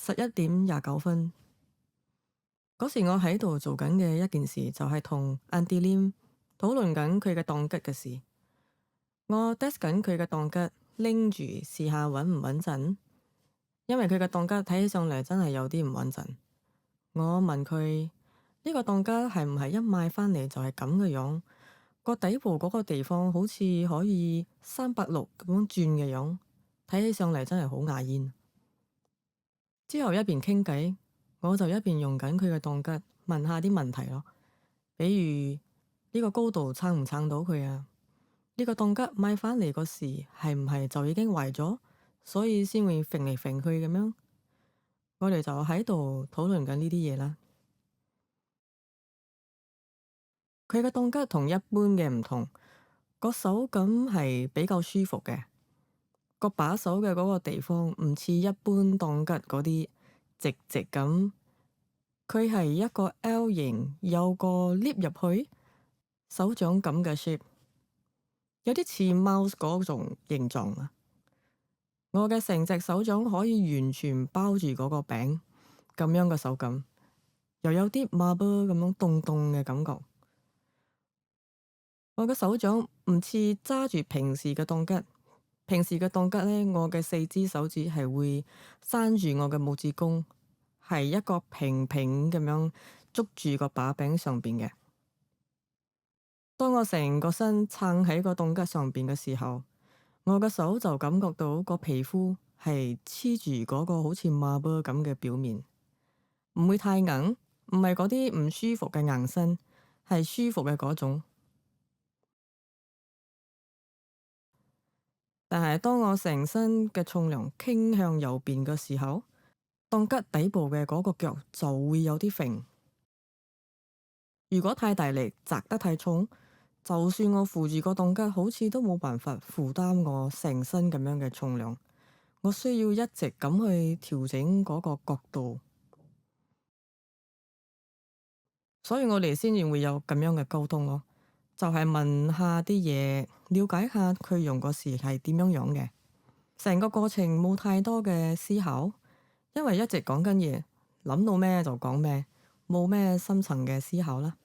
11點29分，嗰時我喺度做緊嘅一件事就係同 Auntie Lim 討論緊佢嘅檔吉嘅事。我 test 緊佢嘅檔吉，拎住試下穩唔穩陣，因為佢嘅檔吉睇起上嚟真係有啲唔穩陣。我問佢呢個檔吉係唔係一買返嚟就係咁嘅樣？個底部嗰個地方好似可以360咁樣轉嘅樣，睇起上嚟真係好牙煙。之後一邊傾偈，我就一邊用緊佢嘅檔吉問下啲問題咯，比如呢個高度撐唔撐到佢啊？呢個檔吉買返嚟嗰時係唔係就已經壞咗，所以先會揈嚟揈去咁樣？我哋就喺度討論緊呢啲嘢啦。佢嘅檔吉同一般嘅唔同，個手感係比較舒服嘅，個把手嘅嗰個地方唔似一般檔吉嗰啲直直咁，佢係一個 L 型，有個 lift 入去手掌咁嘅 shape，有啲似 mouse 嗰種形狀啊。我嘅成隻手掌可以完全包住嗰個餅，咁樣嘅手感，又有啲 marble 咁樣凍凍嘅感覺。我嘅手掌唔似揸住平時嘅檔吉，平時嘅檔吉呢，我嘅四肢手指係會閂住我嘅拇指公，係一個平平咁樣捉住個把柄上邊嘅。當我成個身撐喺個檔吉上邊嘅時候，我嘅手就感覺到個皮膚係黐住嗰個好似 marble 咁嘅表面，唔會太硬，唔係嗰啲唔舒服嘅硬身，係舒服嘅嗰種。但係當我成身嘅重量傾向右邊嘅時候，檔吉底部嘅嗰個腳就會有啲揈。如果太大力，砸得太重，就算我扶住個檔吉，好似都冇辦法負擔我成身咁樣嘅重量。我需要一直咁去調整嗰個角度，所以我哋先至會有咁樣嘅溝通咯。就係問下啲嘢，了解下佢用嗰時係點樣樣嘅。成個過程冇太多嘅思考，因為一直講緊嘢，諗到咩就講咩，冇咩深層嘅思考啦。